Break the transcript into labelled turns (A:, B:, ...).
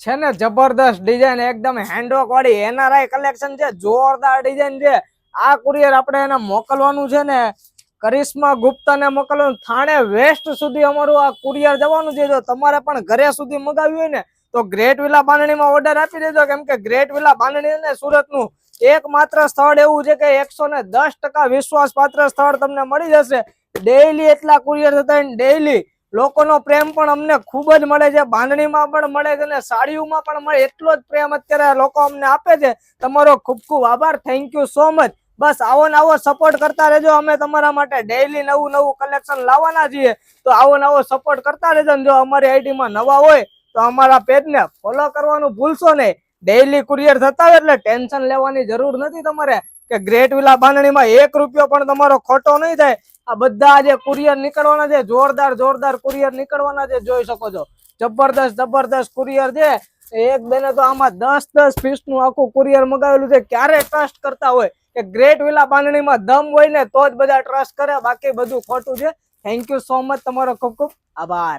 A: છે ને જબરદસ્ત ડિઝાઇન, એકદમ હેન્ડવર્ક વાળી એનઆરઆઈ કલેક્શન છે, જોરદાર ડિઝાઇન છે। આ કુરિયર આપણે એને મોકલવાનું છે ને કરિશ્મા ગુપ્તાને મોકલવાનું, થાણે વેસ્ટ સુધી અમારું આ કુરિયર જવાનું છે। જો તમારે પણ ઘરે સુધી મગાવ્યું હોય ને તો ગ્રેટ વિલા બાંધણીમાં ઓર્ડર આપી દેજો, કેમ કે ગ્રેટ વિલા બાંધણી ને સુરતનું એકમાત્ર સ્થળ એવું છે કે 110% વિશ્વાસપાત્ર સ્થળ તમને મળી જશે। ડેઈલી એટલા કુરિયર થતા ડેઈલી લોકોનો પ્રેમ પણ અમને ખૂબ જ મળે છે, બાંધણીમાં પણ મળે છે અને સાડીઓમાં પણ મળે, એટલો જ પ્રેમ અત્યારે લોકો અમને આપે છે। તમારો ખૂબ ખૂબ આભાર, થેન્ક યુ સો મચ। બસ આવો ને આવો સપોર્ટ કરતા રહેજો, અમે તમારા માટે ડેઈલી નવું નવું કલેક્શન લાવવાના છીએ, તો આવો નવો સપોર્ટ કરતા રહેજો। જો અમારી આઈડીમાં નવા હોય તો અમારા પેજને ફોલો કરવાનું ભૂલશો નહીં। ડેઈલી કુરિયર થતા હોય એટલે ટેન્શન લેવાની જરૂર નથી તમારે કે ગ્રેટ વિલા બાંધણીમાં 1 રૂપિયો પણ તમારો ખોટો નહીં થાય। આ બધા જે કુરિયર નીકળવાના છે જોરદાર જોરદાર કુરિયર નીકળવાના છે, જોઈ શકો છો જબરદસ્ત જબરદસ્ત કુરિયર છે। એક બેને તો આમાં 10 પીસ નું આખું કુરિયર મગાવેલું છે। ક્યારે ટ્રસ્ટ કરતા હોય કે ગ્રેટ વિલા બાંધણીમાં દમ હોય ને તો જ બધા ટ્રસ્ટ કરે, બાકી બધું ખોટું છે। થેન્ક યુ સો મચ, તમારો ખૂબ ખૂબ આભાર।